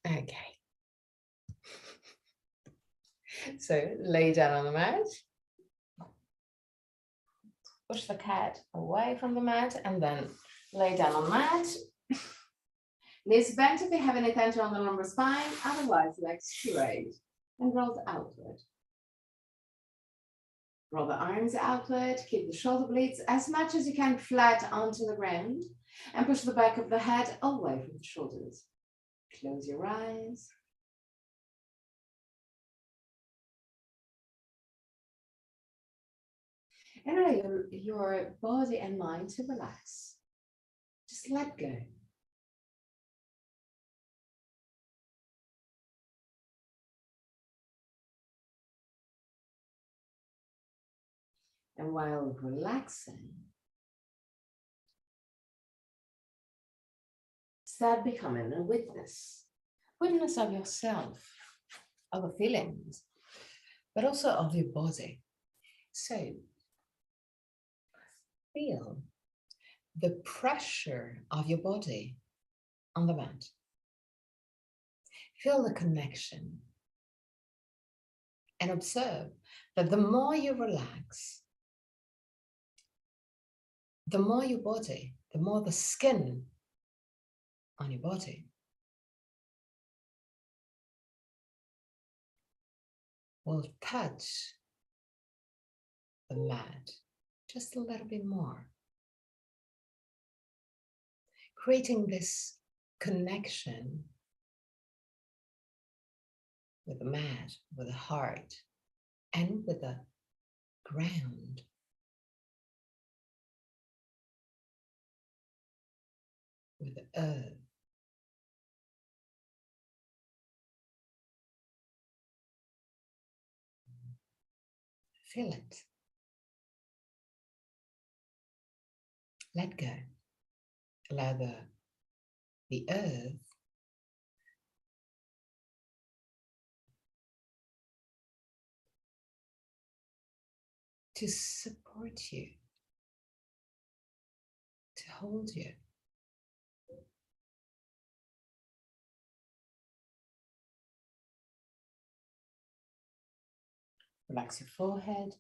Okay. So lay down on the mat. Push the cat away from the mat and then lay down on the mat. Knees bent if you have any tension on the lumbar spine, otherwise legs straight and rolled outward. Roll the arms outward, keep the shoulder blades as much as you can flat onto the ground and push the back of the head away from the shoulders. Close your eyes. And allow your body and mind to relax. Just let go. And while relaxing, start becoming a witness. Witness of yourself, of the feelings, but also of your body. So, feel the pressure of your body on the mat. Feel the connection. And observe that the more you relax, the more your body, the more the skin on your body will touch the mat just a little bit more, creating this connection with the mat, with the heart, and with the ground. With the earth. Feel it. Let go. Allow the earth to support you, to hold you. Relax your forehead,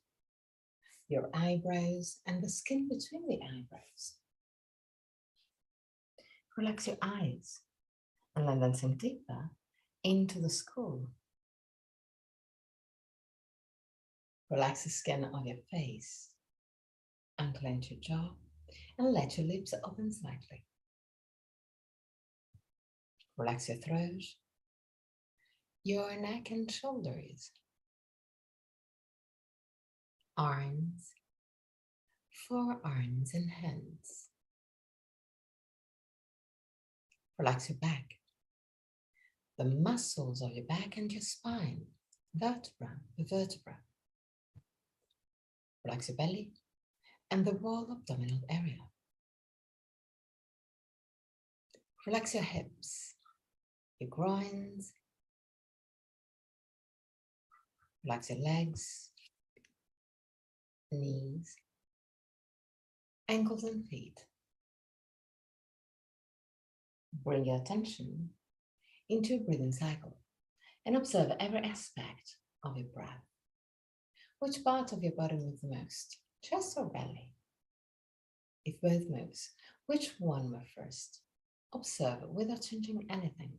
your eyebrows, and the skin between the eyebrows. Relax your eyes and let them sink deeper into the skull. Relax the skin of your face, unclench your jaw, and let your lips open slightly. Relax your throat, your neck and shoulders, arms, forearms and hands. Relax your back, the muscles of your back and your spine, vertebra to vertebra. Relax your belly and the wall abdominal area. Relax your hips, your groins. Relax your legs, knees, ankles and feet. Bring your attention into your breathing cycle and observe every aspect of your breath. Which part of your body moves the most? Chest or belly? If both moves, which one moves first? Observe without changing anything.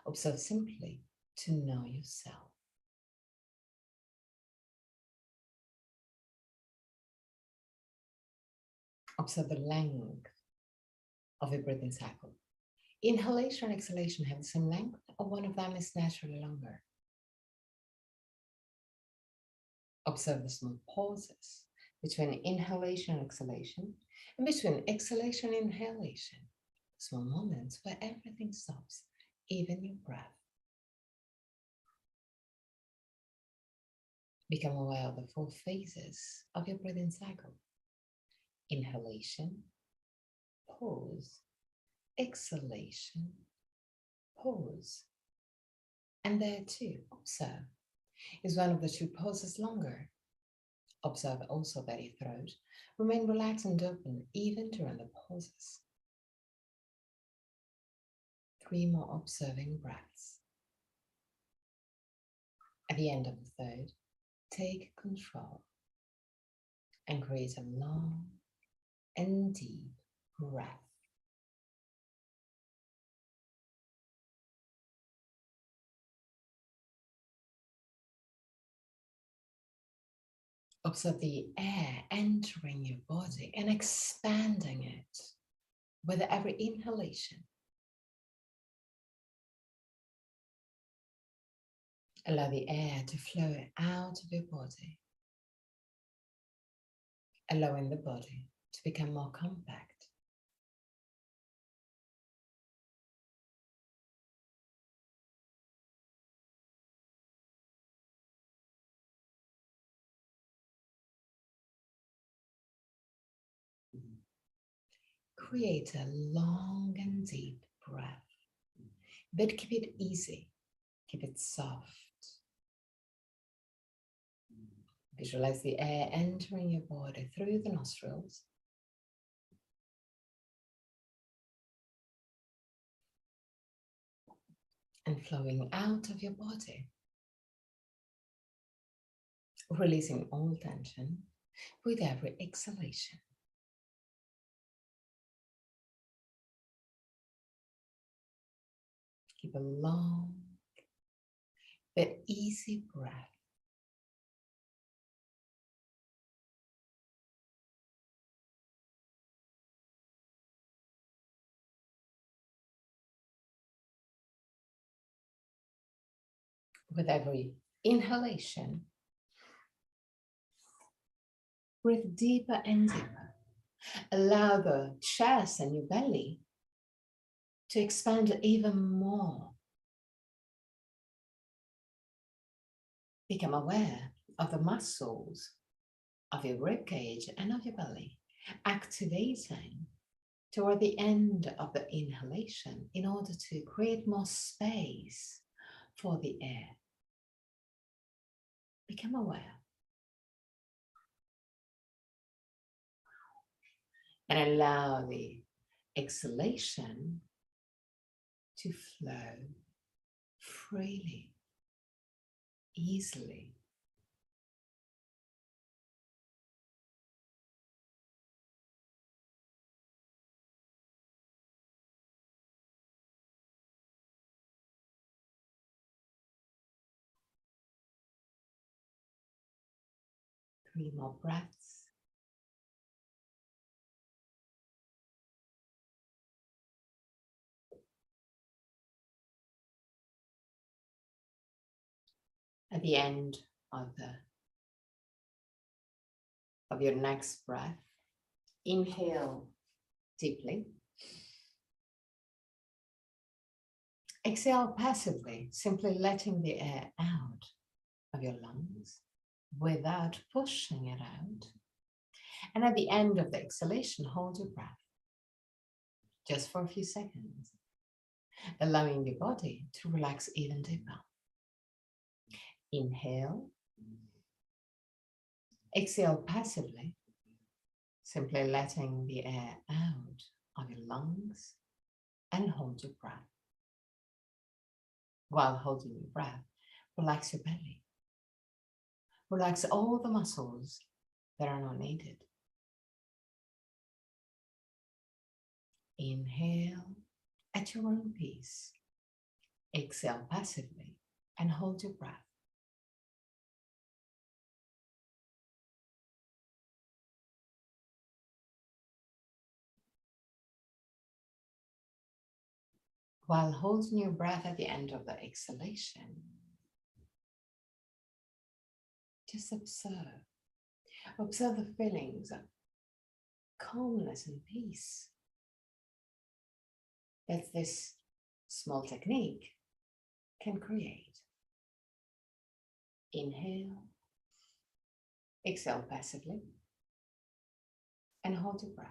Observe simply to know yourself. Observe the length of your breathing cycle. Inhalation and exhalation have the same length, or one of them is naturally longer. Observe the small pauses between inhalation and exhalation, and between exhalation and inhalation. Small moments where everything stops, even your breath. Become aware of the 4 phases of your breathing cycle. Inhalation, pause, exhalation, pause. And there too, observe. Is one of the 2 pauses longer? Observe also that your throat remain relaxed and open even during the pauses. 3 more observing breaths. At the end of the third, take control and create a long and deep breath. Observe the air entering your body and expanding it with every inhalation. Allow the air to flow out of your body, allowing the body to become more compact. Create a long and deep breath, but keep it easy, keep it soft. Visualize the air entering your body through the nostrils and flowing out of your body, releasing all tension with every exhalation. Keep a long but easy breath. With every inhalation, breathe deeper and deeper. Allow the chest and your belly to expand even more. Become aware of the muscles of your ribcage and of your belly, activating toward the end of the inhalation in order to create more space for the air. Become aware. And allow the exhalation to flow freely, easily. Three more breaths. At the end of your next breath, inhale deeply. Exhale passively, simply letting the air out of your lungs without pushing it out. And at the end of the exhalation, hold your breath just for a few seconds, allowing the body to relax even deeper. Inhale. Exhale passively, simply letting the air out of your lungs, and hold your breath. While holding your breath, relax your belly. Relax all the muscles that are not needed. Inhale at your own pace. Exhale passively and hold your breath. While holding your breath at the end of the exhalation, just observe. Observe the feelings of calmness and peace that this small technique can create. Inhale, exhale passively, and hold your breath.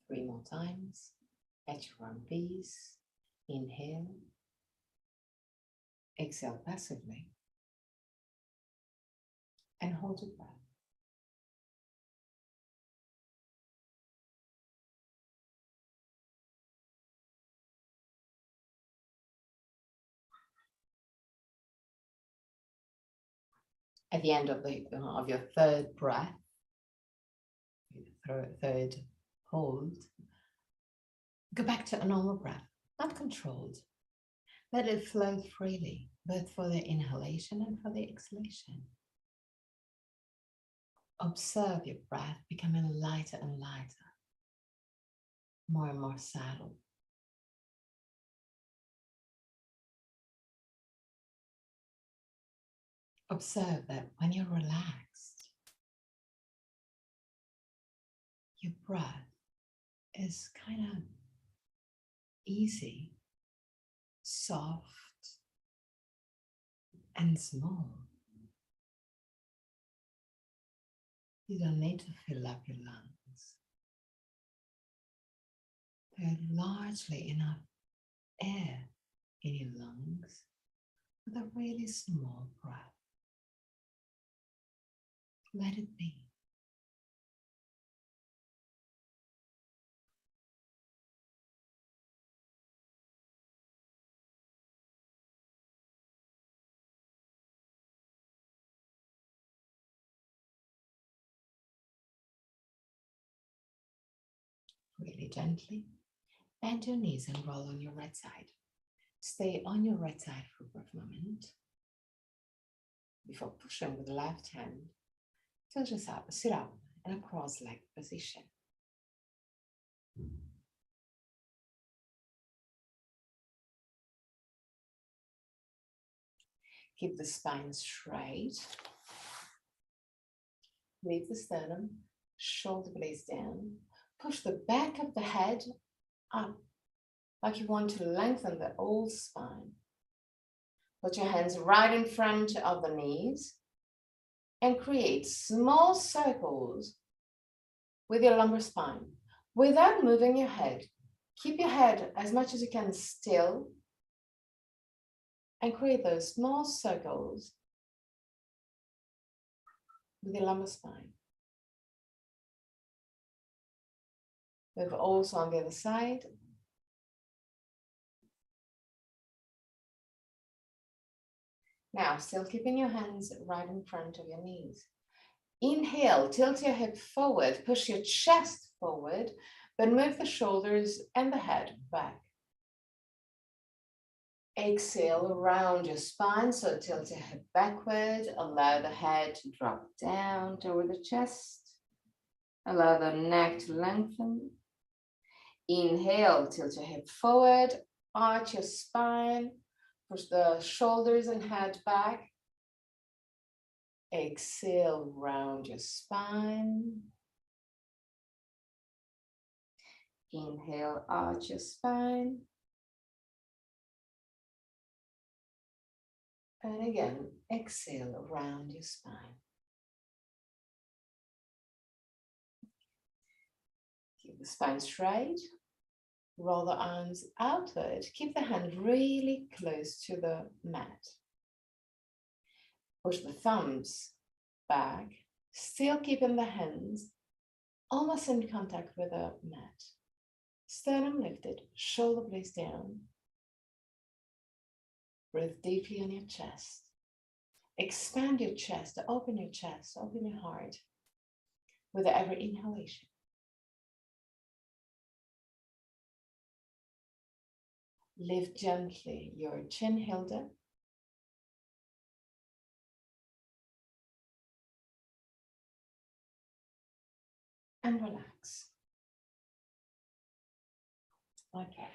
Three more times at your own pace. Inhale, exhale passively, and hold your breath. At the end of your third breath, third hold, go back to a normal breath, not controlled. Let it flow freely, both for the inhalation and for the exhalation. Observe your breath becoming lighter and lighter, more and more settled. Observe that when you're relaxed, your breath is kind of easy, soft, and small. You don't need to fill up your lungs. There's largely enough air in your lungs with a really small breath. Let it be. Really gently, bend your knees and roll on your right side. Stay on your right side for a brief moment before pushing with the left hand. Tilt yourself, sit up in a cross-legged position. Keep the spine straight. Leave the sternum, shoulder blades down. Push the back of the head up, like you want to lengthen the whole spine. Put your hands right in front of the knees and create small circles with your lumbar spine without moving your head. Keep your head as much as you can still and create those small circles with your lumbar spine. Move also on the other side. Now, still keeping your hands right in front of your knees. Inhale, tilt your hip forward, push your chest forward, but move the shoulders and the head back. Exhale, round your spine, so tilt your hip backward, allow the head to drop down toward the chest, allow the neck to lengthen. Inhale, tilt your hip forward, arch your spine, push the shoulders and head back. Exhale, round your spine. Inhale, arch your spine. And again, exhale, round your spine. Keep the spine straight. Roll the arms outward. Keep the hand really close to the mat. Push the thumbs back, still keeping the hands almost in contact with the mat. Sternum lifted, shoulder blades down. Breathe deeply on your chest. Expand your chest, open your chest, open your heart with every inhalation. Lift gently your chin hilda. And relax. Okay,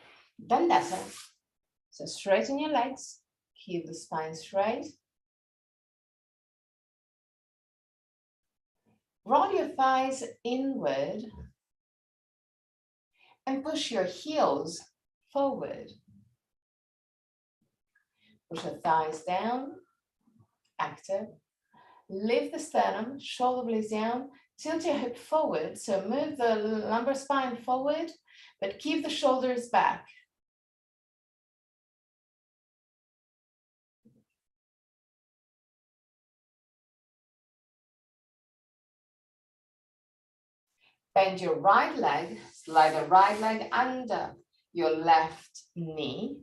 Dandasana. So straighten your legs, keep the spine straight. Roll your thighs inward and push your heels forward. Push your thighs down, active. Lift the sternum, shoulder blades down, tilt your hip forward. So move the lumbar spine forward, but keep the shoulders back. Bend your right leg, slide the right leg under your left knee.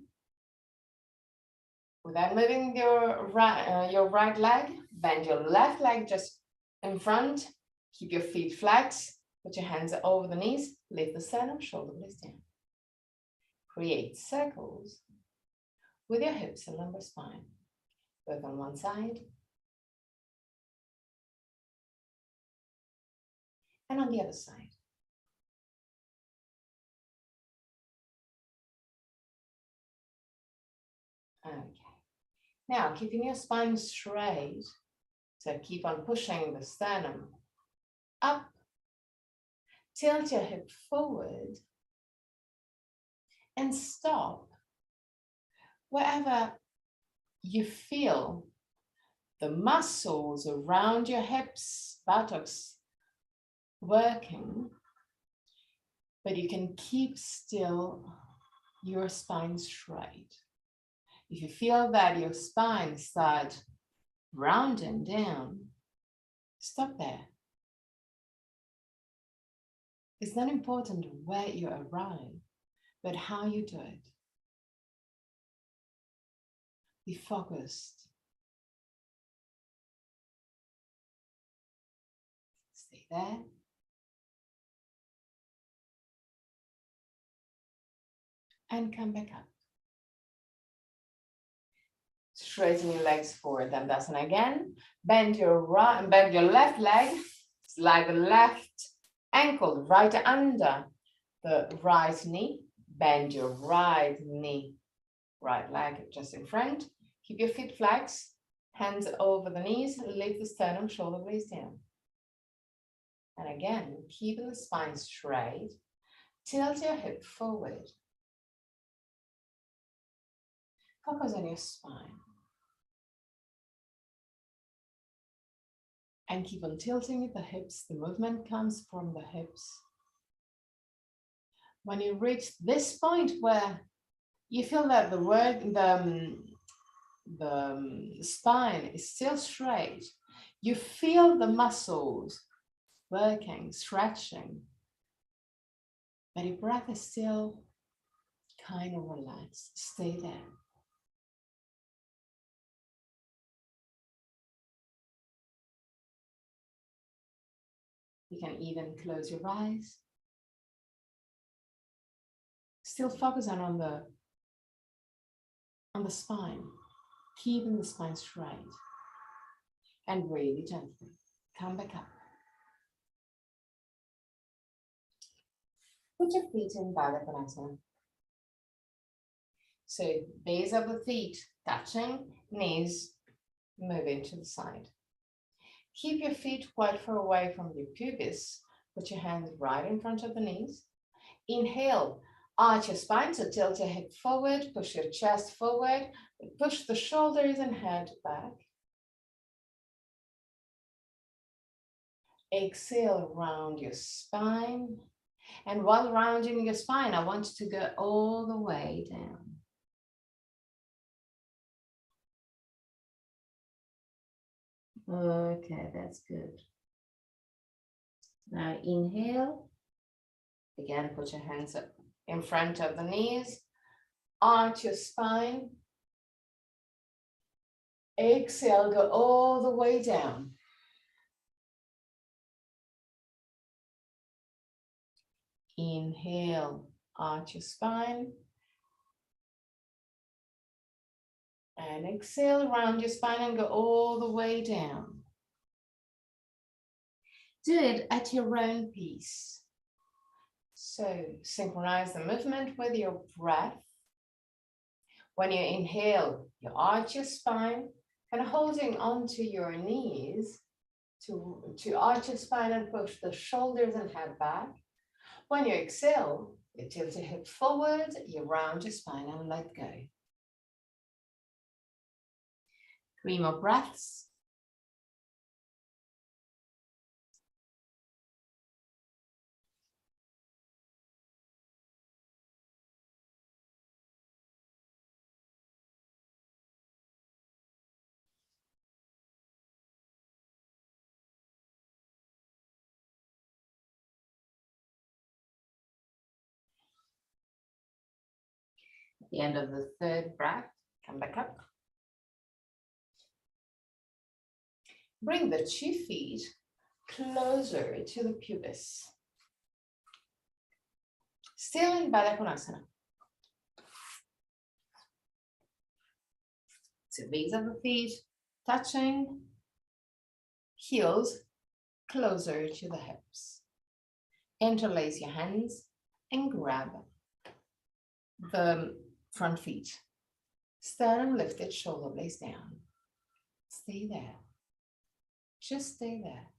Without moving your right leg, Bend your left leg just in front. Keep your feet flexed. Put your hands over the knees. Lift the sternum, shoulder blades down. Create circles with your hips and lumbar spine, both on one side and on the other side. Okay. Now, keeping your spine straight, so keep on pushing the sternum up. Tilt your hip forward and stop wherever you feel the muscles around your hips, buttocks working, but you can keep still your spine straight. If you feel that your spine starts rounding down, stop there. It's not important where you arrive, but how you do it. Be focused. Stay there. And come back up. Straighten your legs forward, Dandasana again. Bend your left leg, slide the left ankle right under the right knee. Bend your right knee, right leg just in front. Keep your feet flexed, hands over the knees, lift the sternum, shoulder blades down. And again, keeping the spine straight, tilt your hip forward. Focus on your spine. And keep on tilting the hips. The movement comes from the hips. When you reach this point where you feel that the spine is still straight, you feel the muscles working, stretching, but your breath is still kind of relaxed. Stay there. You can even close your eyes. Still focus on the spine, keeping the spine straight. And really gently come back up. Put your feet in Baddha Konasana. So base of the feet touching, knees moving to the side. Keep your feet quite far away from your pubis. Put your hands right in front of the knees. Inhale, arch your spine, so tilt your head forward, push your chest forward, push the shoulders and head back. Exhale, round your spine. And while rounding your spine, I want you to go all the way down. Okay, that's good. Now inhale. Again, put your hands up in front of the knees. Arch your spine. Exhale, go all the way down. Inhale, arch your spine. And exhale, round your spine and go all the way down. Do it at your own pace. So synchronize the movement with your breath. When you inhale, you arch your spine and holding onto your knees to arch your spine and push the shoulders and head back. When you exhale, you tilt your hip forward, you round your spine and let go. 3 more breaths. At the end of the 3rd breath, come back up. Bring the 2 feet closer to the pubis. Still in Baddha Konasana. So base of the feet touching, heels closer to the hips. Interlace your hands and grab the front feet. Sternum lifted, shoulder blades down. Stay there. Just stay there.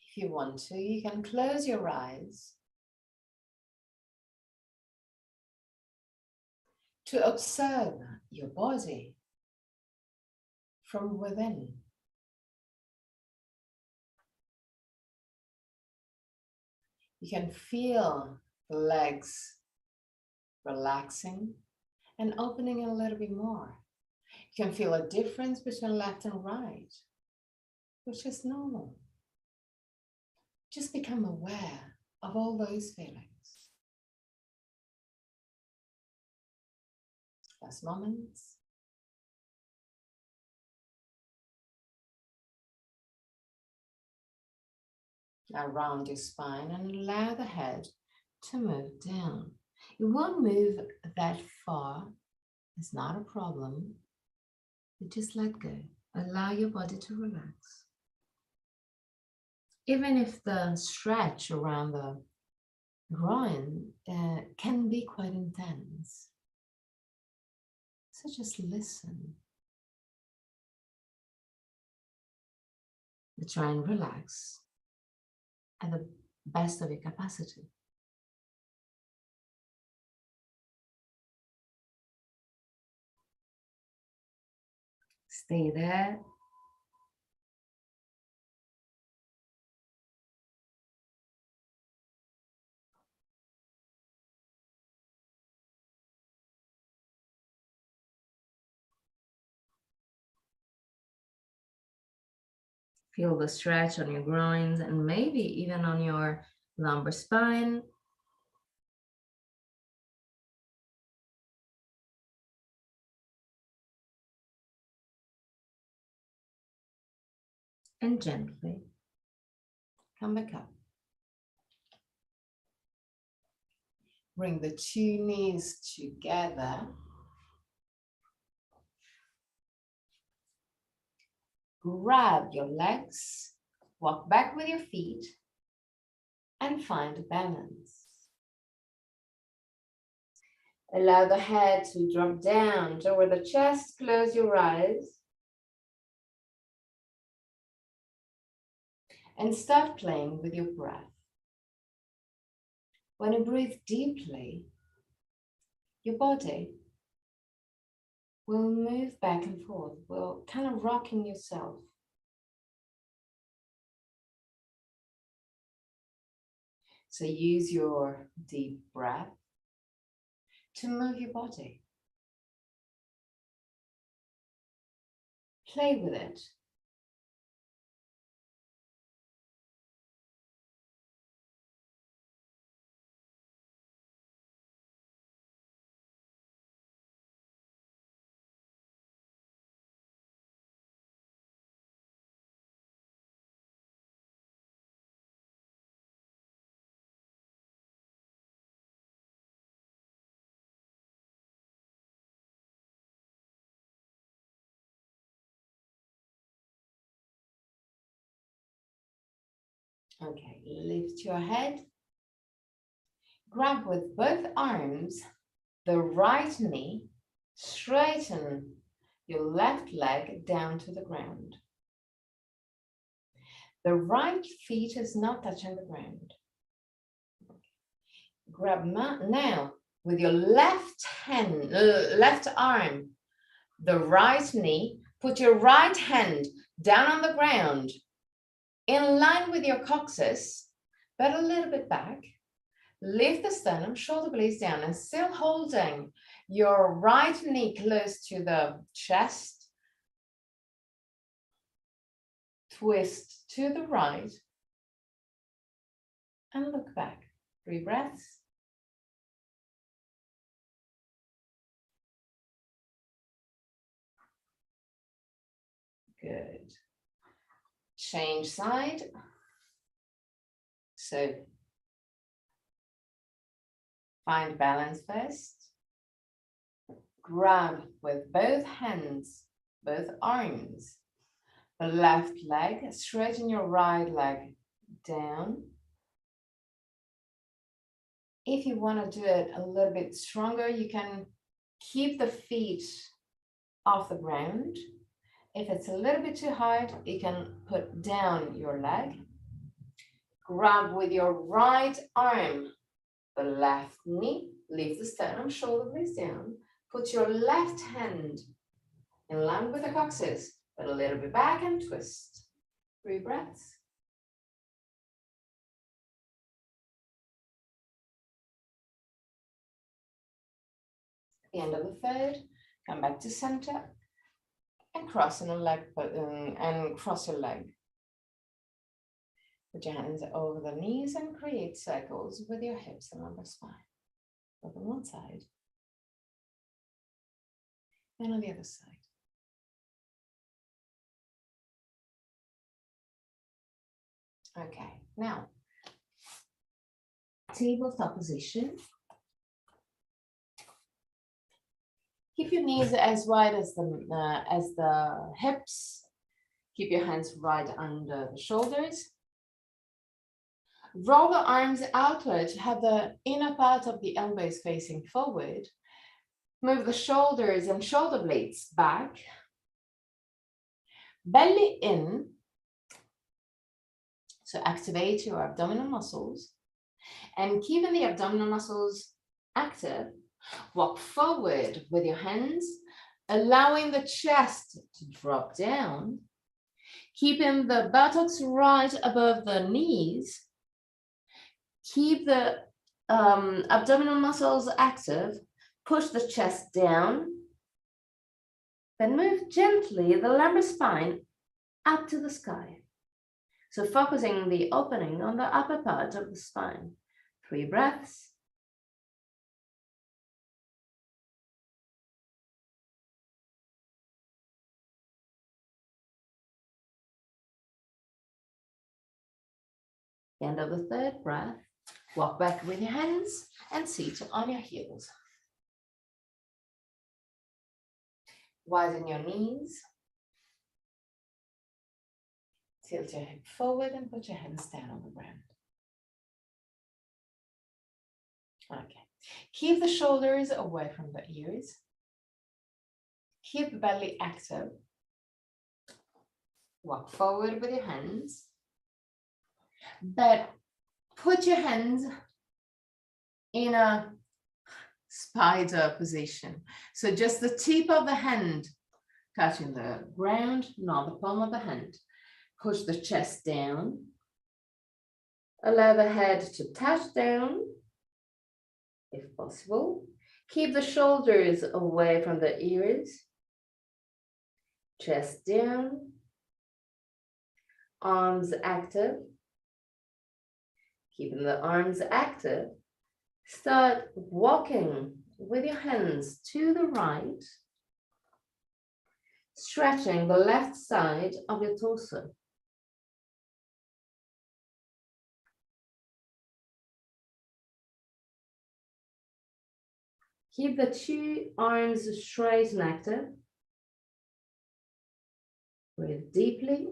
If you want to, you can close your eyes to observe your body from within. You can feel the legs relaxing and opening a little bit more. You can feel a difference between left and right, which is normal. Just become aware of all those feelings. Last moments. Now round your spine and allow the head to move down. It won't move that far. It's not a problem. But just let go. Allow your body to relax. Even if the stretch around the groin can be quite intense. So just listen. But try and relax at the best of your capacity. Stay there. Feel the stretch on your groins and maybe even on your lumbar spine. And gently come back up. Bring the 2 knees together. Grab your legs, walk back with your feet, and find balance. Allow the head to drop down toward the chest, close your eyes. And start playing with your breath. When you breathe deeply, your body will move back and forth, will kind of rocking yourself. So use your deep breath to move your body. Play with it. Okay, lift your head. Grab with both arms the right knee, straighten your left leg down to the ground. The right feet is not touching the ground. Grab now with your left arm, the right knee, put your right hand down on the ground, in line with your coccyx, but a little bit back. Lift the sternum, shoulder blades down, and still holding your right knee close to the chest. Twist to the right and look back. 3 breaths. Good. Change side. So find balance first. Grab with both hands, both arms, the left leg, straighten your right leg down. If you want to do it a little bit stronger, you can keep the feet off the ground. If it's a little bit too hard, you can put down your leg. Grab with your right arm the left knee, lift the sternum, shoulder blades down. Put your left hand in line with the coccyx, but a little bit back and twist. 3 breaths. At the end of the third, come back to center and cross in a leg and cross your leg. Put your hands over the knees and create circles with your hips and lumbar spine. Both on one side and on the other side. Okay, now tabletop position. Keep your knees as wide as the hips. Keep your hands right under the shoulders. Roll the arms outward, have the inner part of the elbows facing forward. Move the shoulders and shoulder blades back. Belly in. So activate your abdominal muscles. And keeping the abdominal muscles active, walk forward with your hands, allowing the chest to drop down. Keeping the buttocks right above the knees. Keep the abdominal muscles active. Push the chest down. Then move gently the lumbar spine up to the sky. So focusing the opening on the upper part of the spine. 3 breaths. End of the third breath. Walk back with your hands and sit on your heels. Widen your knees. Tilt your hip forward and put your hands down on the ground. Okay. Keep the shoulders away from the ears. Keep the belly active. Walk forward with your hands. But put your hands in a spider position. So just the tip of the hand touching the ground, not the palm of the hand. Push the chest down. Allow the head to touch down, if possible. Keep the shoulders away from the ears. Chest down. Arms active. Keeping the arms active. Start walking with your hands to the right, stretching the left side of your torso. Keep the 2 arms straight and active. Breathe deeply.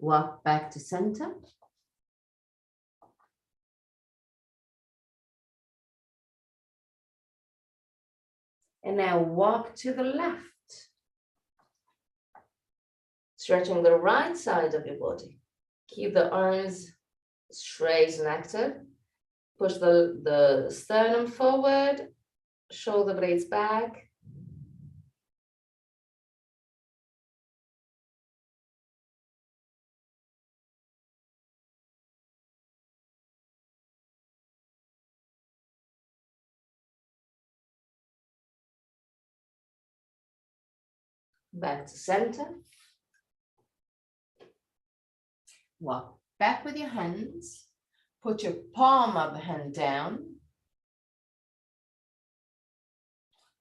Walk back to center. And now walk to the left. Stretching the right side of your body. Keep the arms straight and active. Push the sternum forward, shoulder blades back. Back to center. Walk back with your hands. Put your palm of the hand down.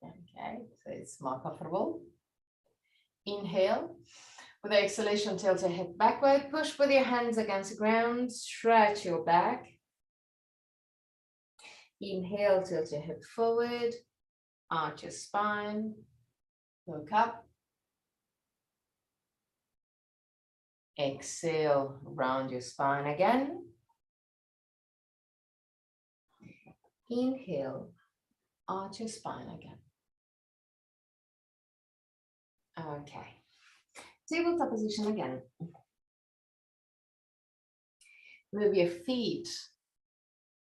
Okay, so it's more comfortable. Inhale. With the exhalation, tilt your head backward. Push with your hands against the ground. Stretch your back. Inhale, tilt your head forward. Arch your spine. Look up. Exhale, round your spine again. Inhale, arch your spine again. Okay. Tabletop position again. Move your feet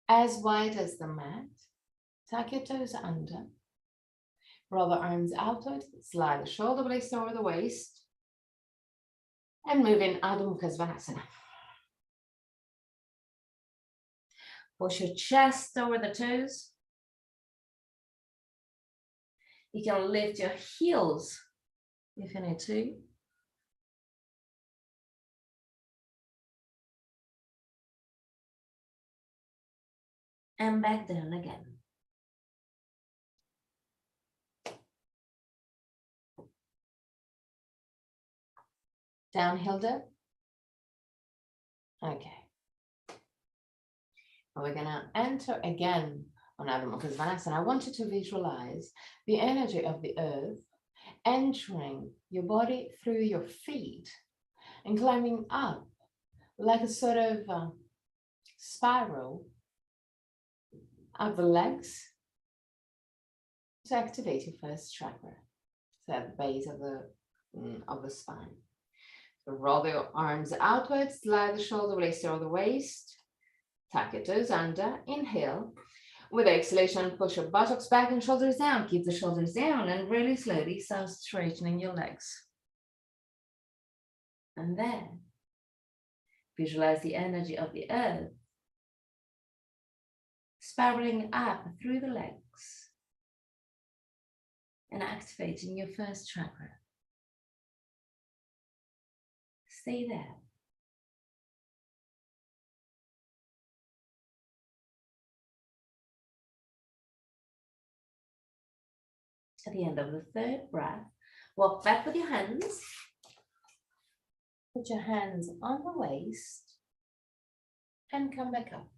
as wide as the mat. Tuck your toes under. Roll the arms outward. Slide the shoulder blades over the waist. And move in Adho Mukha Svanasana. Push your chest over the toes. You can lift your heels if you need to. And back down again. Down, Hilda. Okay. We're gonna enter again on Adho Mukha Svanasana. I want you to visualize the energy of the earth entering your body through your feet and climbing up like a sort of spiral up the legs to activate your first chakra. So at the base of the spine. So roll your arms outwards, slide the shoulder blades over the waist, tuck your toes under, inhale. With exhalation, push your buttocks back and shoulders down. Keep the shoulders down and really slowly start straightening your legs. And then visualize the energy of the earth spiraling up through the legs and activating your first chakra. Stay there. At the end of the third breath, walk back with your hands. Put your hands on the waist and come back up.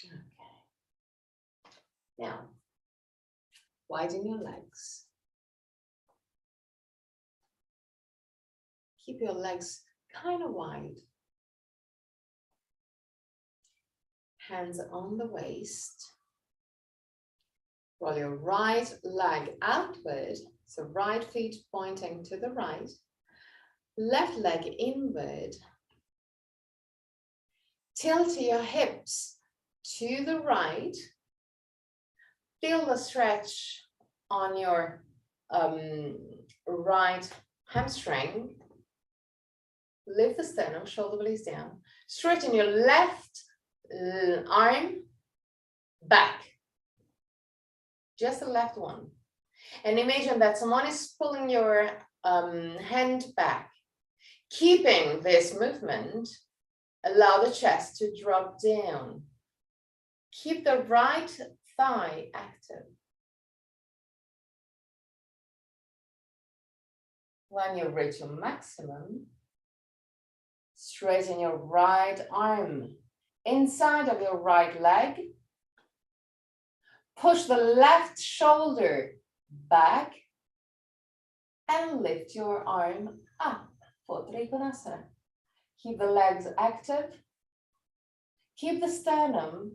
Okay. Now, widen your legs. Keep your legs kind of wide. Hands on the waist. Roll your right leg outward, so right feet pointing to the right. Left leg inward. Tilt your hips to the right. Feel the stretch on your right hamstring. Lift the sternum, shoulder blades down. Straighten your left arm back. Just the left one. And imagine that someone is pulling your hand back. Keeping this movement, allow the chest to drop down. Keep the right thigh active. When you reach your maximum, straighten your right arm inside of your right leg. Push the left shoulder back and lift your arm up for Trikonasana. Keep the legs active. Keep the sternum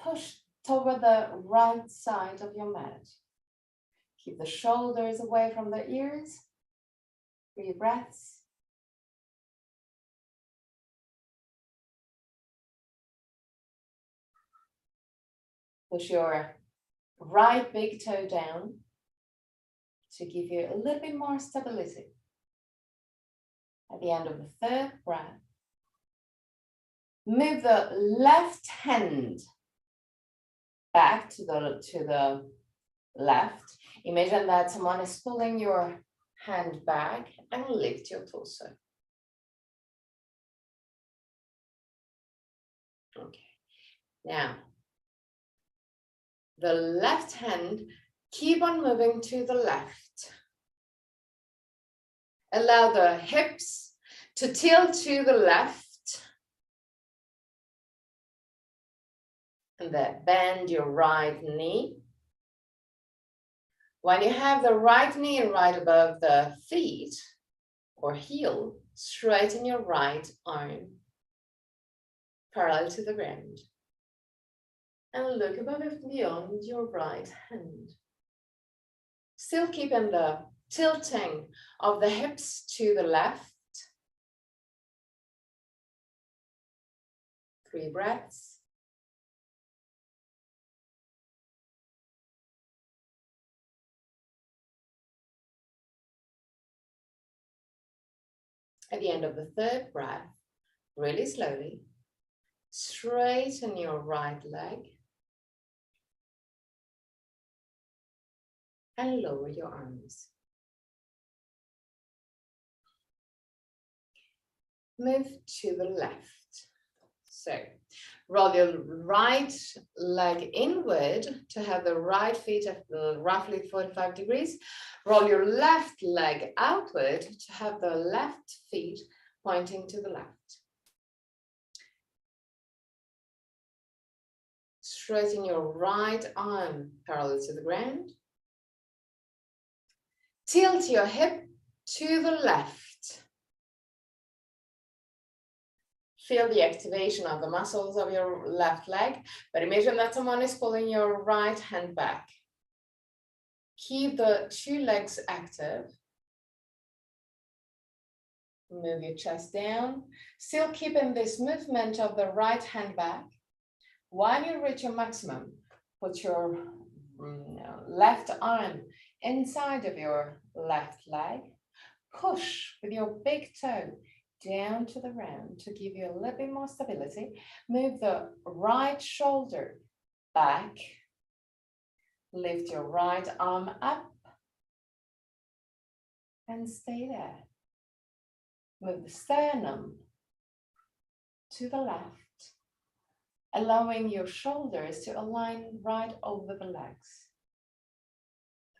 pushed toward the right side of your mat. Keep the shoulders away from the ears. 3 breaths. Push your right big toe down to give you a little bit more stability. At the end of the third breath, move the left hand back to the left. Imagine that someone is pulling your hand back and lift your torso. Okay. Now, the left hand, keep on moving to the left. Allow the hips to tilt to the left. And then bend your right knee. When you have the right knee right above the feet or heel, straighten your right arm parallel to the ground. And look above and beyond your right hand. Still keeping the tilting of the hips to the left. 3 breaths. At the end of the 3rd breath, really slowly, straighten your right leg and lower your arms. Move to the left. So, roll your right leg inward to have the right feet at roughly 45 degrees. Roll your left leg outward to have the left feet pointing to the left. Straighten your right arm parallel to the ground. Tilt your hip to the left. Feel the activation of the muscles of your left leg, but imagine that someone is pulling your right hand back. Keep the 2 legs active. Move your chest down. Still keeping this movement of the right hand back. While you reach your maximum, put your left arm inside of your left leg. Push with your big toe down to the ground to give you a little bit more stability. Move the right shoulder back. Lift your right arm up and stay there. Move the sternum to the left, allowing your shoulders to align right over the legs.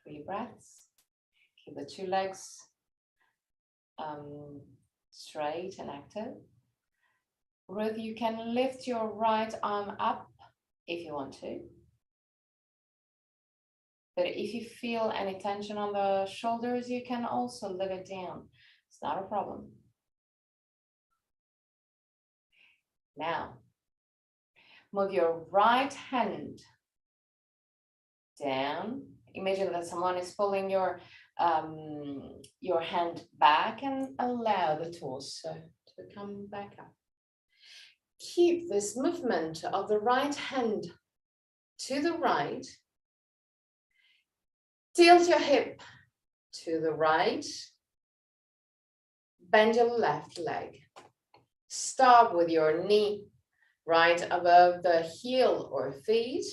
3 breaths. Keep the 2 legs straight and active. Ruth, you can lift your right arm up if you want to. But if you feel any tension on the shoulders, you can also let it down. It's not a problem. Now, move your right hand down. Imagine that someone is pulling your hand back and allow the torso to come back up. Keep this movement of the right hand to the right. Tilt your hip to the right. Bend your left leg. Stop with your knee right above the heel or feet.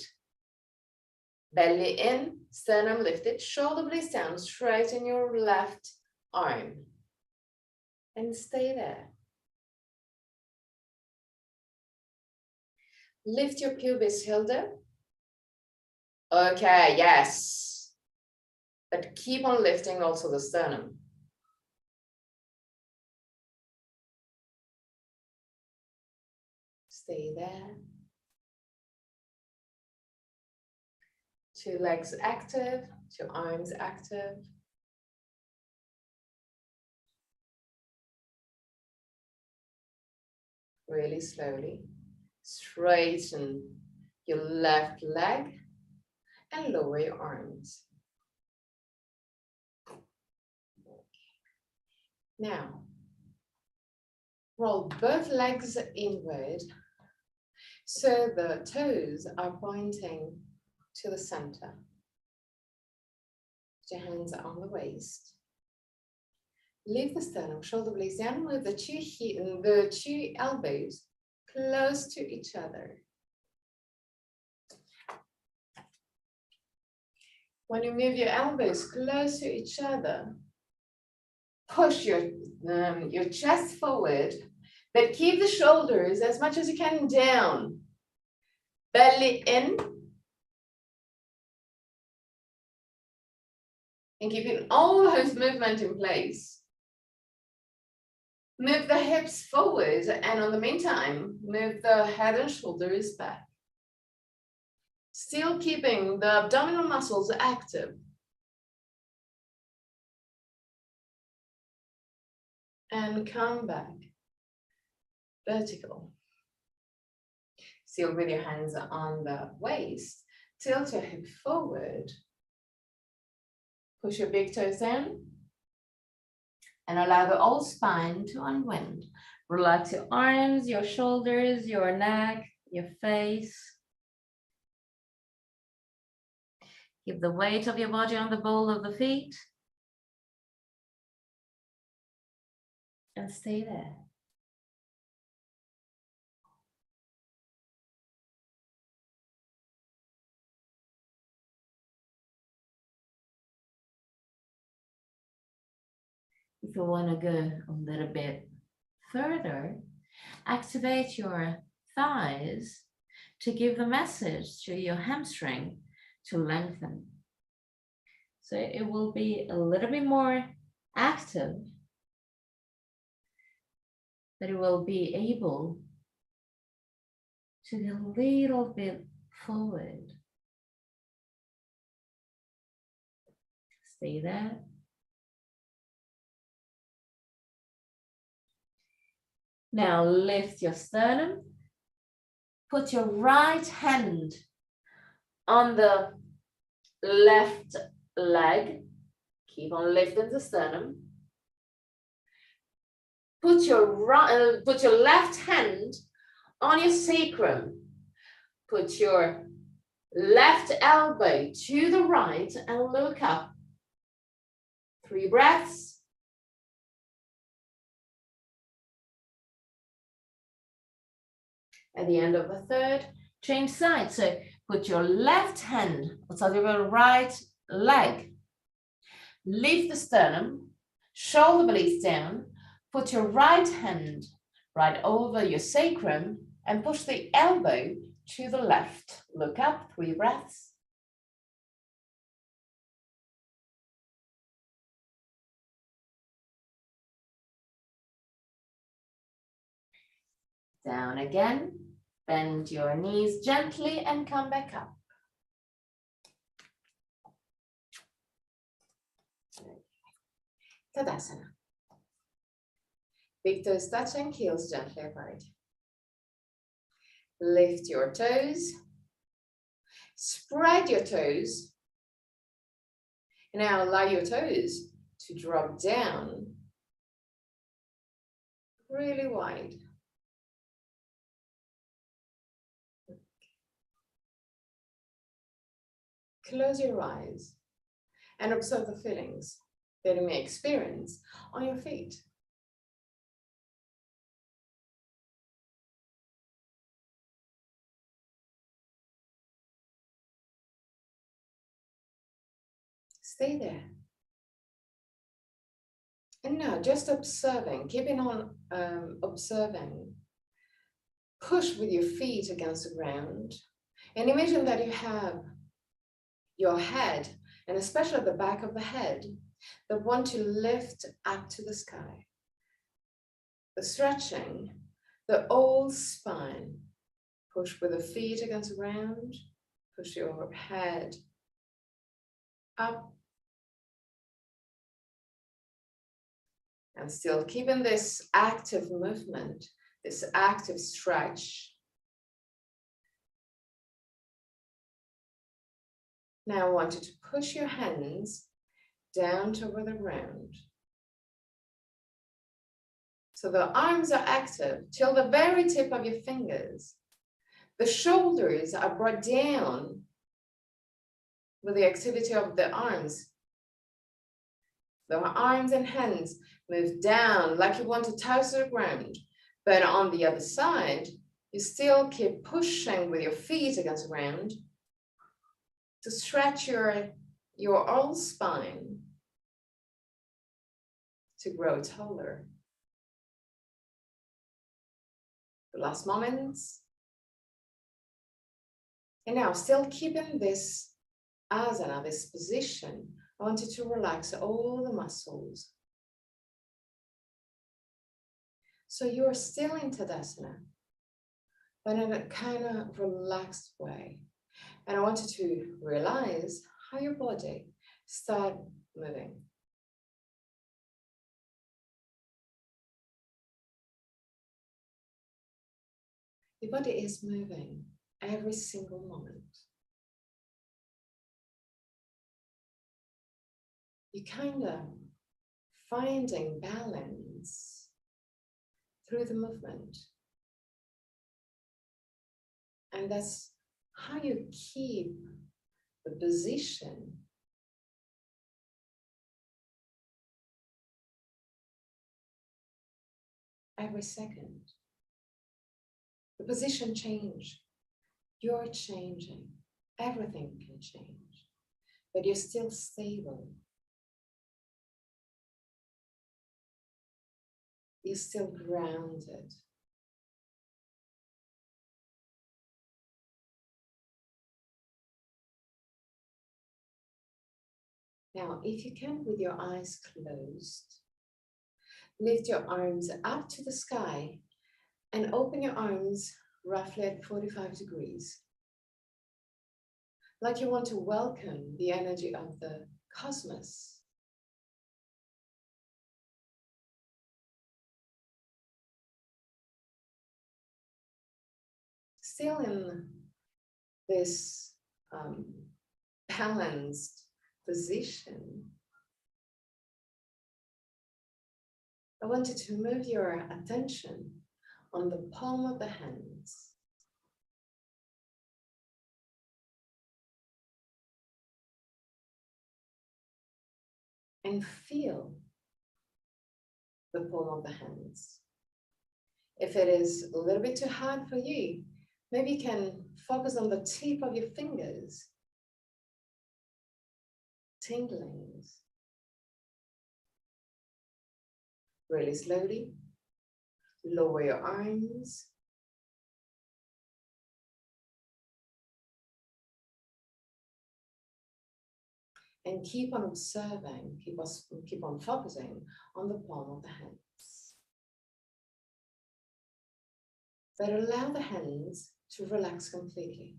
Belly in, sternum lifted, shoulder blades down, straighten your left arm. And stay there. Lift your pubis hilda. Okay, yes. But keep on lifting also the sternum. Stay there. 2 legs active, 2 arms active. Really slowly. Straighten your left leg and lower your arms. Now, roll both legs inward so the toes are pointing to the center. Put your hands on the waist. Lift the sternum, shoulder blades down with the 2 elbows close to each other. When you move your elbows close to each other, push your chest forward, but keep the shoulders as much as you can down. Belly in. And keeping all those movement in place. Move the hips forward, and on the meantime, move the head and shoulders back. Still keeping the abdominal muscles active. And come back. Vertical. Still with your hands on the waist. Tilt your hip forward. Push your big toes in. And allow the whole spine to unwind. Relax your arms, your shoulders, your neck, your face. Keep the weight of your body on the ball of the feet. And stay there. If you want to go a little bit further, activate your thighs to give the message to your hamstring to lengthen. So it will be a little bit more active, but it will be able to go a little bit forward. Stay there. Now lift your sternum. Put your right hand on the left leg. Keep on lifting the sternum. Put your left hand on your sacrum. Put your left elbow to the right and look up. 3 breaths. At the end of the third, change sides. So put your left hand on top of your right leg. Lift the sternum, shoulder blades down. Put your right hand right over your sacrum and push the elbow to the left. Look up, 3 breaths. Down again. Bend your knees gently and come back up. Tadasana. Big toes touching, heels gently apart. Lift your toes. Spread your toes. Now allow your toes to drop down really wide. Close your eyes and observe the feelings that you may experience on your feet. Stay there. And now just observing, keeping on observing. Push with your feet against the ground and imagine that you have your head, and especially the back of the head, that want to lift up to the sky. The stretching, the whole spine. Push with the feet against the ground, push your head up. And still keeping this active movement, this active stretch. Now I want you to push your hands down toward the ground. So the arms are active till the very tip of your fingers. The shoulders are brought down with the activity of the arms. The arms and hands move down like you want to touch the ground. But on the other side, you still keep pushing with your feet against the ground to stretch your your whole spine to grow taller. The last moments. And now, still keeping this asana, this position, I want you to relax all the muscles. So you're still in Tadasana, but in a kind of relaxed way. And I want you to realize how your body starts moving. Your body is moving every single moment. You're kind of finding balance through the movement. And that's how you keep the position every second. The position change. You're changing. Everything can change. But you're still stable. You're still grounded. Now, if you can, with your eyes closed, lift your arms up to the sky and open your arms roughly at 45 degrees. Like you want to welcome the energy of the cosmos. Still in this balanced position, I want you to move your attention on the palm of the hands. And feel the palm of the hands. If it is a little bit too hard for you, maybe you can focus on the tip of your fingers. Tinglings. Really slowly, lower your arms. And keep on observing, keep on focusing on the palm of the hands. But allow the hands to relax completely.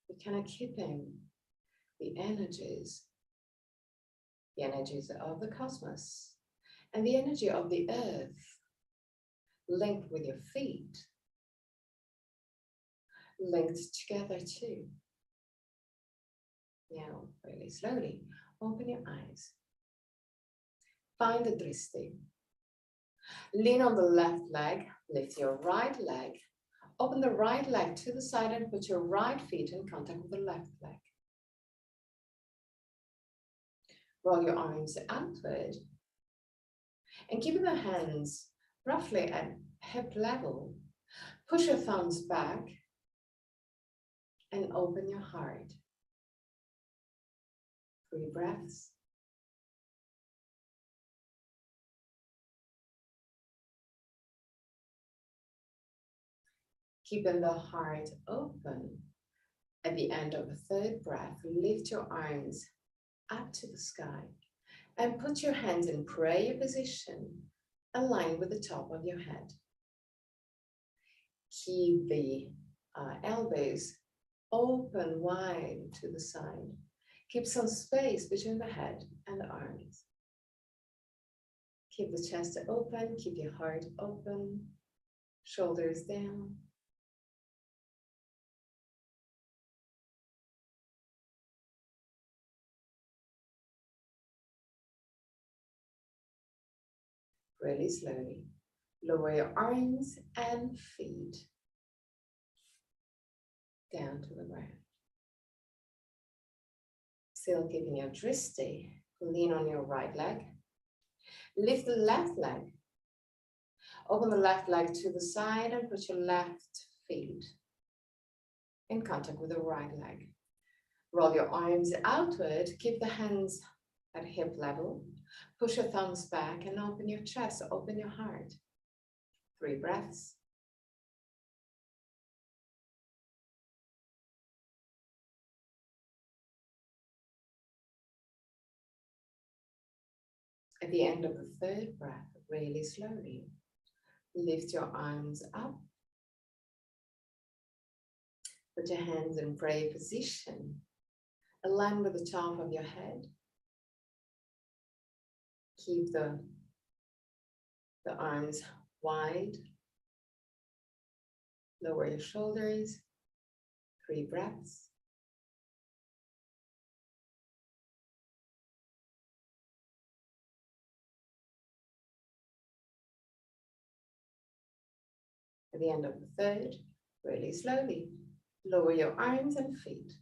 We're kind of keeping the energies of the cosmos and the energy of the earth linked with your feet, linked together too. Now, really slowly, open your eyes. Find the dristi. Lean on the left leg, lift your right leg, open the right leg to the side and put your right feet in contact with the left leg. Roll your arms outward and keeping the hands roughly at hip level, push your thumbs back and open your heart. 3 breaths. Keeping the heart open. At the end of the 3rd breath, lift your arms up to the sky and put your hands in prayer position, aligned with the top of your head. Keep the elbows open wide to the side. Keep some space between the head and the arms. Keep the chest open, keep your heart open, shoulders down. Really slowly, lower your arms and feet down to the ground. Still keeping your dristi Lean on your right leg. Lift the left leg. Open the left leg to the side and put your left feet in contact with the right leg. Roll your arms outward. Keep the hands at hip level. Push your thumbs back and open your chest, open your heart. 3 breaths. At the end of the 3rd breath, really slowly, lift your arms up. Put your hands in prayer position. Align with the top of your head. Keep the arms wide. Lower your shoulders. 3 breaths. At the end of the 3rd, really slowly, lower your arms and feet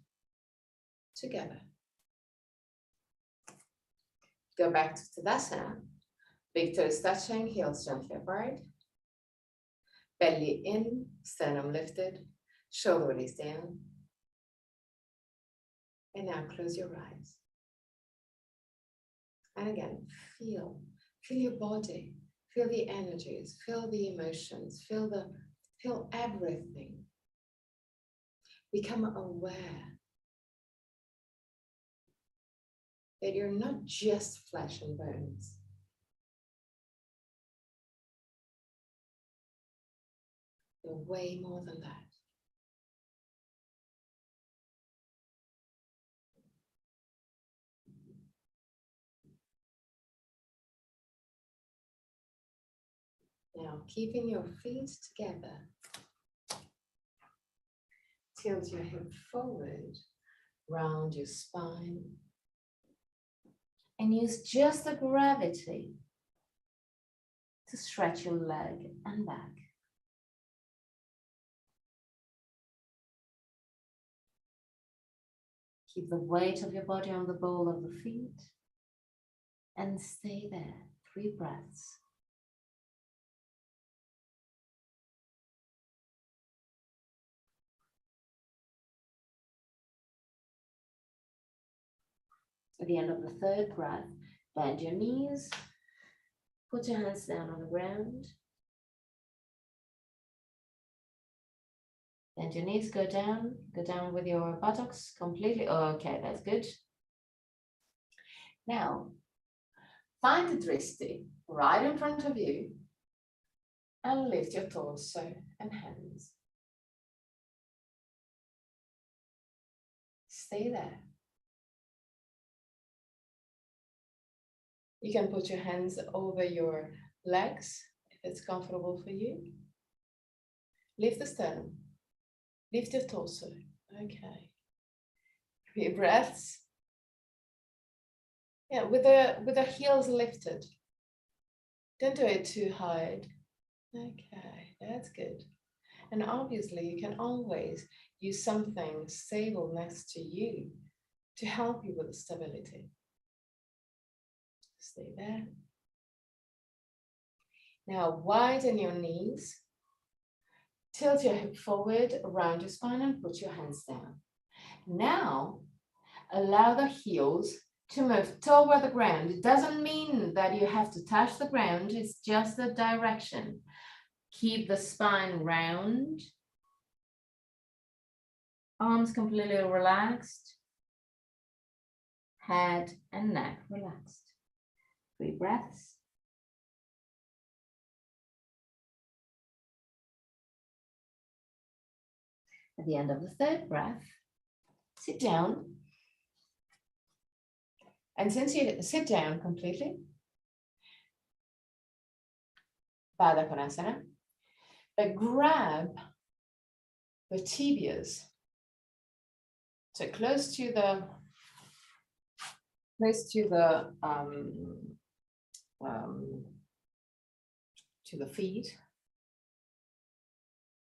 together. Go back to Tadasana. Big toes touching, heels gently apart. Belly in, sternum lifted, shoulder release down. And now close your eyes. And again, feel your body, feel the energies, feel the emotions, feel everything. Become aware that you're not just flesh and bones. You're way more than that. Now, keeping your feet together, tilt your hip forward, round your spine, and use just the gravity to stretch your leg and back. Keep the weight of your body on the ball of the feet and stay there. 3 breaths. At the end of the 3rd breath, bend your knees, put your hands down on the ground. Bend your knees, go down with your buttocks completely. Okay, that's good. Now, find the drishti right in front of you and lift your torso and hands. Stay there. You can put your hands over your legs if it's comfortable for you. Lift the sternum. Lift your torso. Okay. 3 breaths. Yeah, with the heels lifted. Don't do it too hard. Okay, that's good. And obviously you can always use something stable next to you to help you with the stability. Stay there. Now widen your knees. Tilt your hip forward around your spine and put your hands down. Now allow the heels to move toward the ground. It doesn't mean that you have to touch the ground, it's just the direction. Keep the spine round. Arms completely relaxed. Head and neck relaxed. 3 breaths. At the end of the 3rd breath, sit down. And since you sit down completely, Baddha Konasana, but grab the tibias, so close to the feet.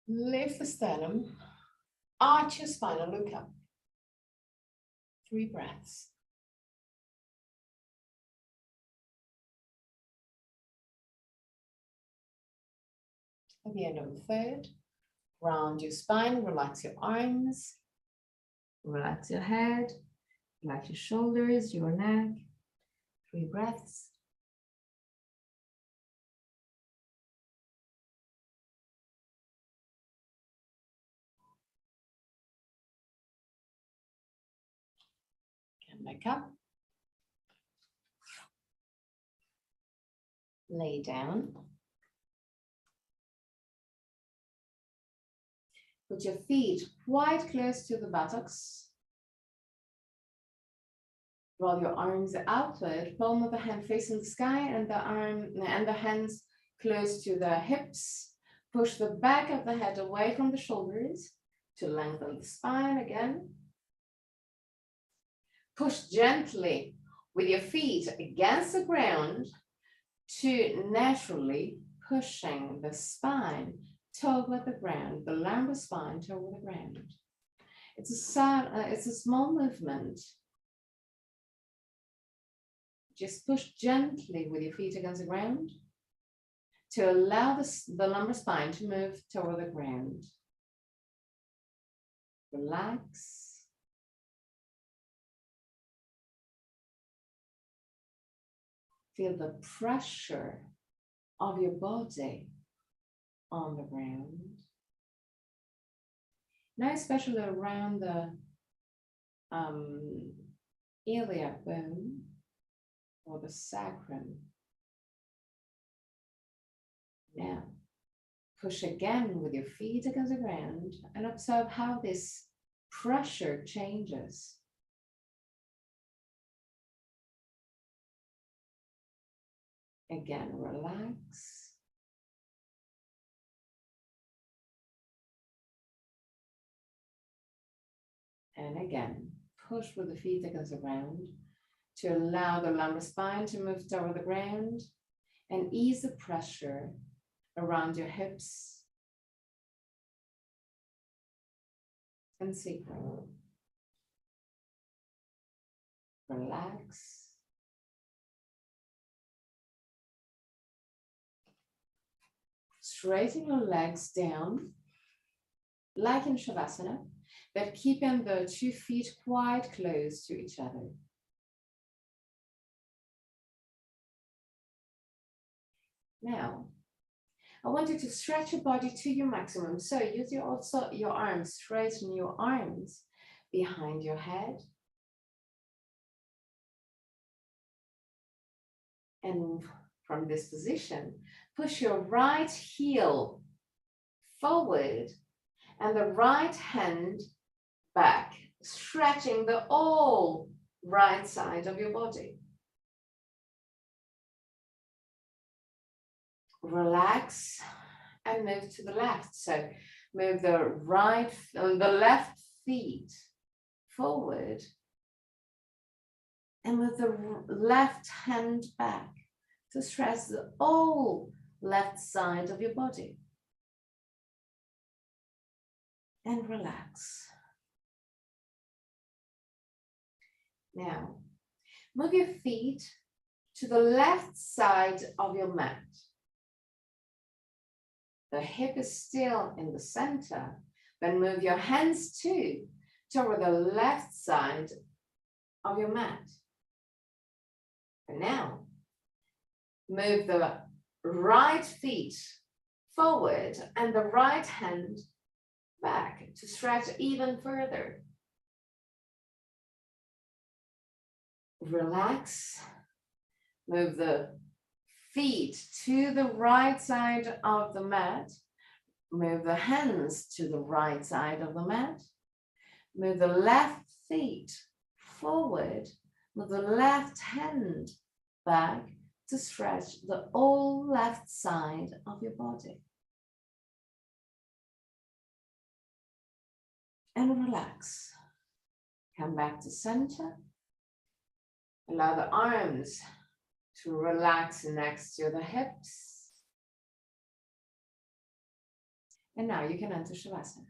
Lift the sternum, arch your spine and look up. 3 breaths. At the end of the third, round your spine, relax your arms, relax your head, relax your shoulders, your neck. 3 breaths. Come back up. Lay down. Put your feet quite close to the buttocks. Roll your arms outward, palm of the hand facing the sky and the hands close to the hips. Push the back of the head away from the shoulders to lengthen the spine again. Push gently with your feet against the ground to naturally pushing the spine toward the ground, the lumbar spine toward the ground. It's a small movement. Just push gently with your feet against the ground to allow the lumbar spine to move toward the ground. Relax. Feel the pressure of your body on the ground. Now, especially around the iliac bone or the sacrum. Now, push again with your feet against the ground and observe how this pressure changes. Again, relax. And again, push with the feet against the ground to allow the lumbar spine to move toward the ground and ease the pressure around your hips and sacrum. Relax. Straighten your legs down, like in Shavasana, but keeping the 2 feet quite close to each other. Now, I want you to stretch your body to your maximum. So use your arms, straighten your arms behind your head. And from this position, push your right heel forward and the right hand back, stretching the whole right side of your body. Relax and move to the left. So move the left feet forward and move the left hand back to stretch the whole left side of your body. And relax. Now, move your feet to the left side of your mat. The hip is still in the center, then move your hands too toward the left side of your mat. And now, move the right feet forward and the right hand back to stretch even further. Relax. Move the feet to the right side of the mat. Move the hands to the right side of the mat. Move the left feet forward. Move the left hand back to stretch the whole left side of your body. And relax. Come back to center. Allow the arms to relax next to the hips. And now you can enter Shavasana.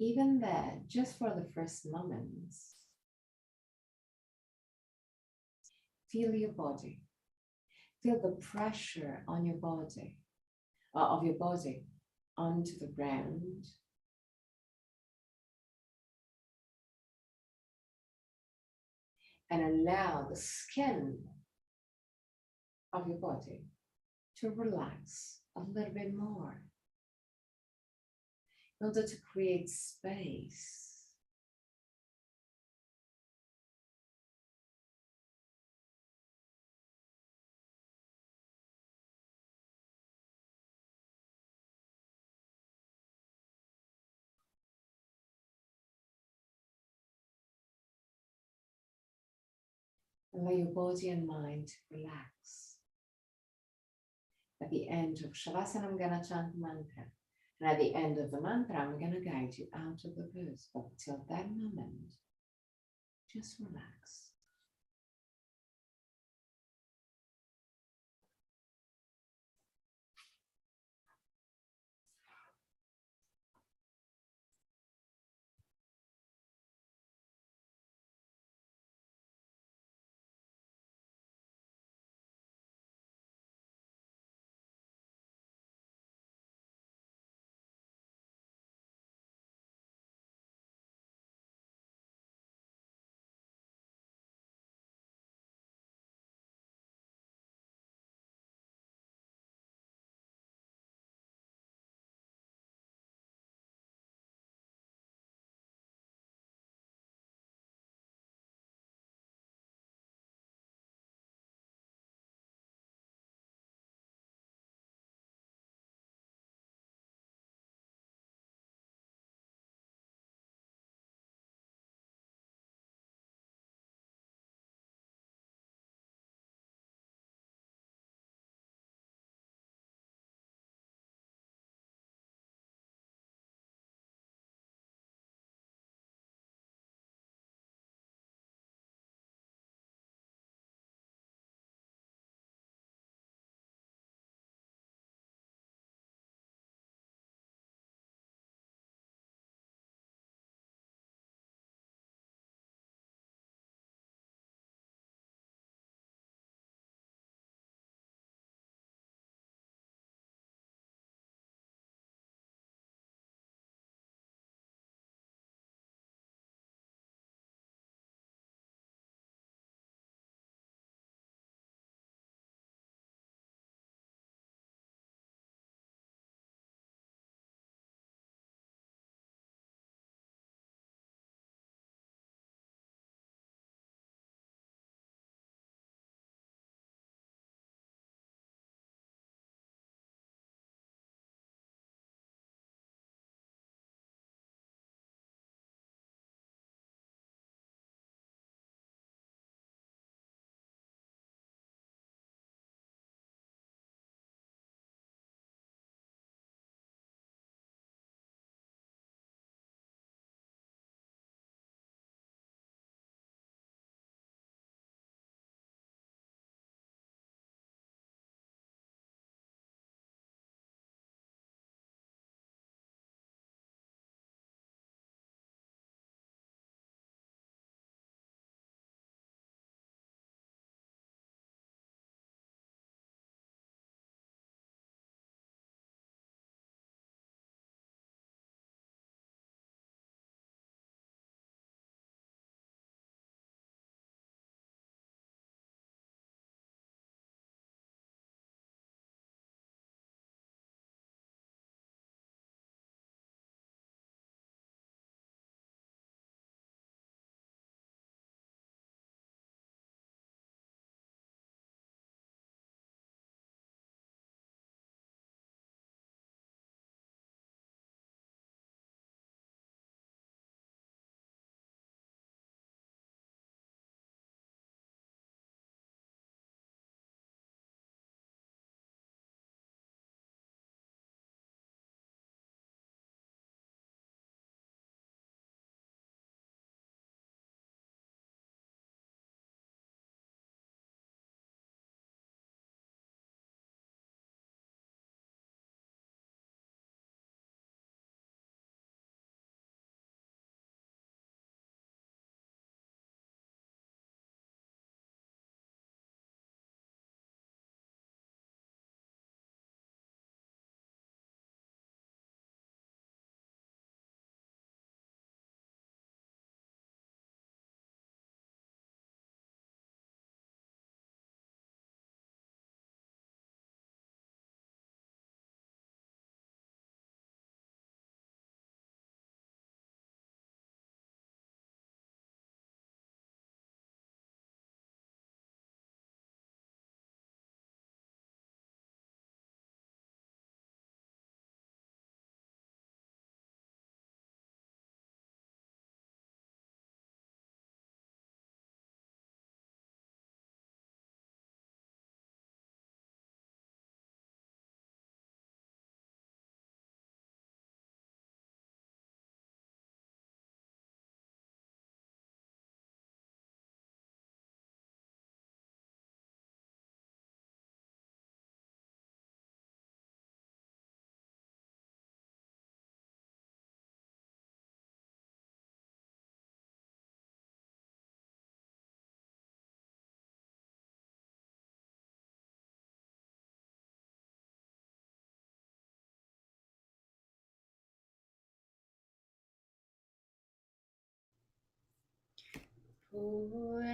Even there, just for the first moments, feel your body. Feel the pressure on your body, of your body onto the ground. And allow the skin of your body to relax a little bit more in order to create space. Allow your body and mind to relax. At the end of Shavasana, I'm going to chant mantra. And at the end of the mantra, I'm going to guide you out of the pose. But till that moment, just relax.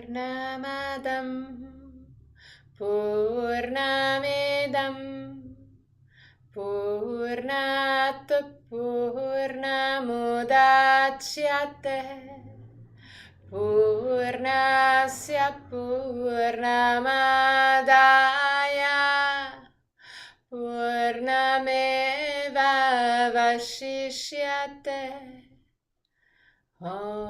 Purnamadam Purnamidam Purnat Purnamudachyate Purnasya Purnamadaya Purnameva Vashishyate Om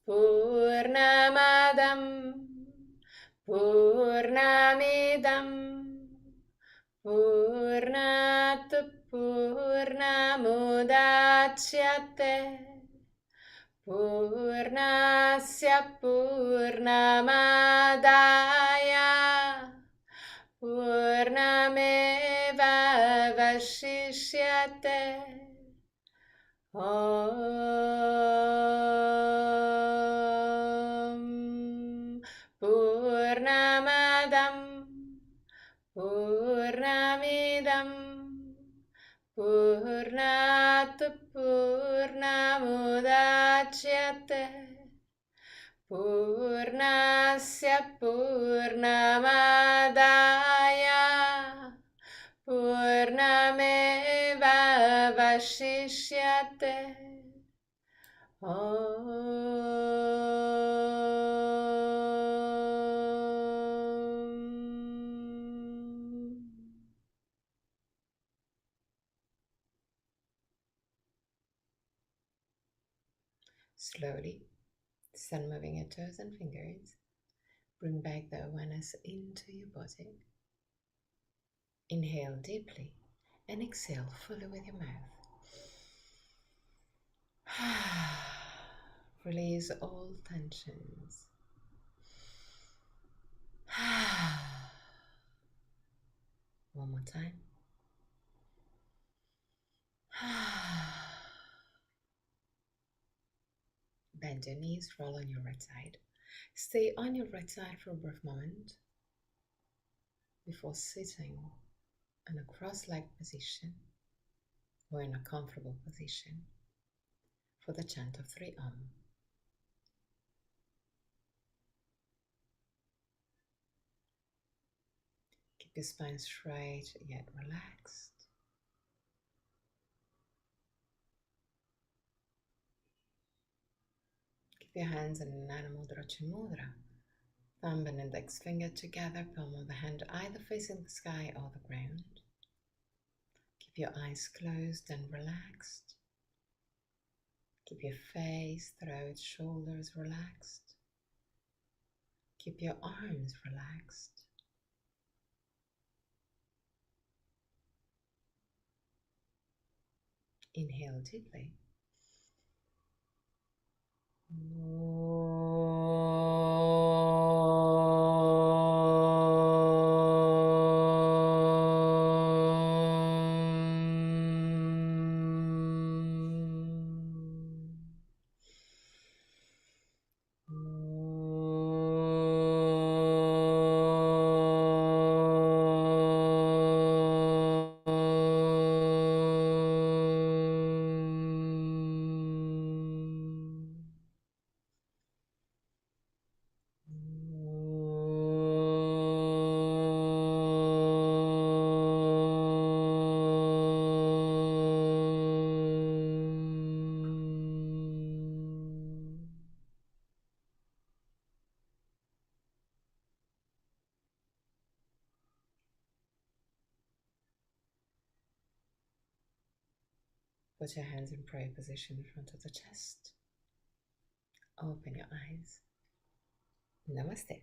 Purnamadam Purnamidam Purnat Purnamudachyate Purnasya Purnamadaya Purnameva Vashishyate Om Purnamadam Purnamidam Purnat Purnamudachyate Purnasya Purnamadaya Purnameva Vashishyate Slowly, start moving your toes and fingers. Bring back the awareness into your body. Inhale deeply and exhale fully with your mouth. Release all tensions. One more time. Bend your knees, roll on your right side. Stay on your right side for a brief moment before sitting in a cross-legged position or in a comfortable position for the chant of 3 Om. Keep your spine straight yet relaxed. Keep your hands in Nana Mudra Chinmudra. Thumb and index finger together, palm of the hand either facing the sky or the ground. Keep your eyes closed and relaxed. Keep your face, throat, shoulders relaxed. Keep your arms relaxed. Inhale deeply. Put your hands in prayer position in front of the chest. Open your eyes. Namaste.